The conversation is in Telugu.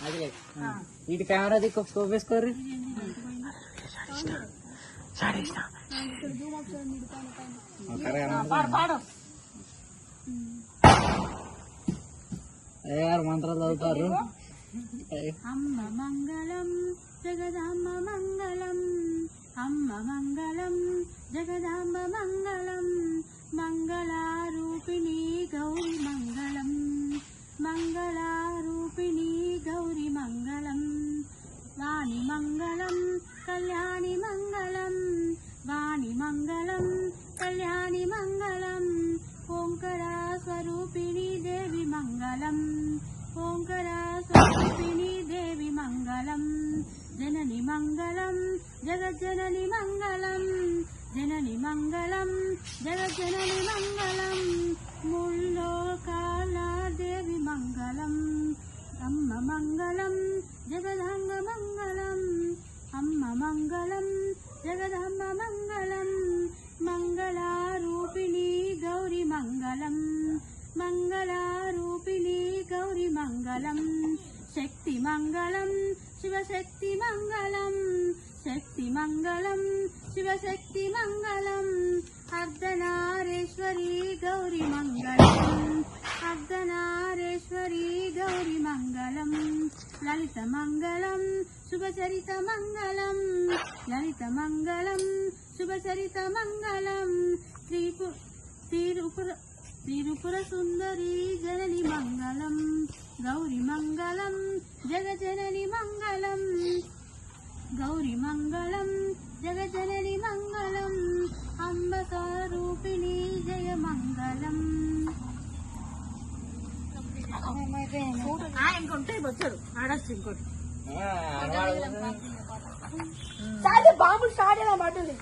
అది ఇటు కెమెరా దిక్కు స్కోప్ వేసుకోర్రి. అయ్యారు మంత్రాలు చదువుతారు. అమ్మ మంగళం జగదాంబ మంగళం, అమ్మ మంగళం జగదాంబ మంగళం, మంగళారూపిణి గౌరి మంగళం, మంగళారూపిణి గౌరి మంగళం, వాణి మంగళం కళ్యాణి మంగళం, వాణి మంగళం కళ్యాణి మంగళం, ఓంకార స్వరూపిణి దేవి మంగళం, ఓంకార స్వరూపిణి దేవి మంగళం, జనని మంగళం జగజ్జనని మంగళం, జనని మంగళం జగజ్జనని మంగళం, ముల్లోకాల దేవి మంగళం, అమ్మ మంగళం జగదాంబ మంగళం, అమ్మ మంగళం జగదాంబ మంగళం, మంగళారూపిణి గౌరి మంగళం, మంగళారూపిణి గౌరి మంగళం, శక్తి మంగళం శివశక్తి మంగళం, శక్తి మంగళం శివశక్తి మంగళం, అర్ధనారేశ్వరి గౌరి మంగళం, అర్ధనారేశ్వరి గౌరి మంగళం, లలిత మంగళం శుభచరిత మంగళం, లలిత మంగళం శుభచరిత మంగళం, త్రిపుర సుందరి జనని మంగళం, గౌరి మంగళం జగజనని మంగళం, గౌరి మంగళం జగజనని మంగళం, అంబ స్వరూపిణి జయ మంగళం. ఇంకొంటే వచ్చాడు ఆడచ్చు ఇంకోటి బాబు స్టార్ట్ అయిన మాటలు.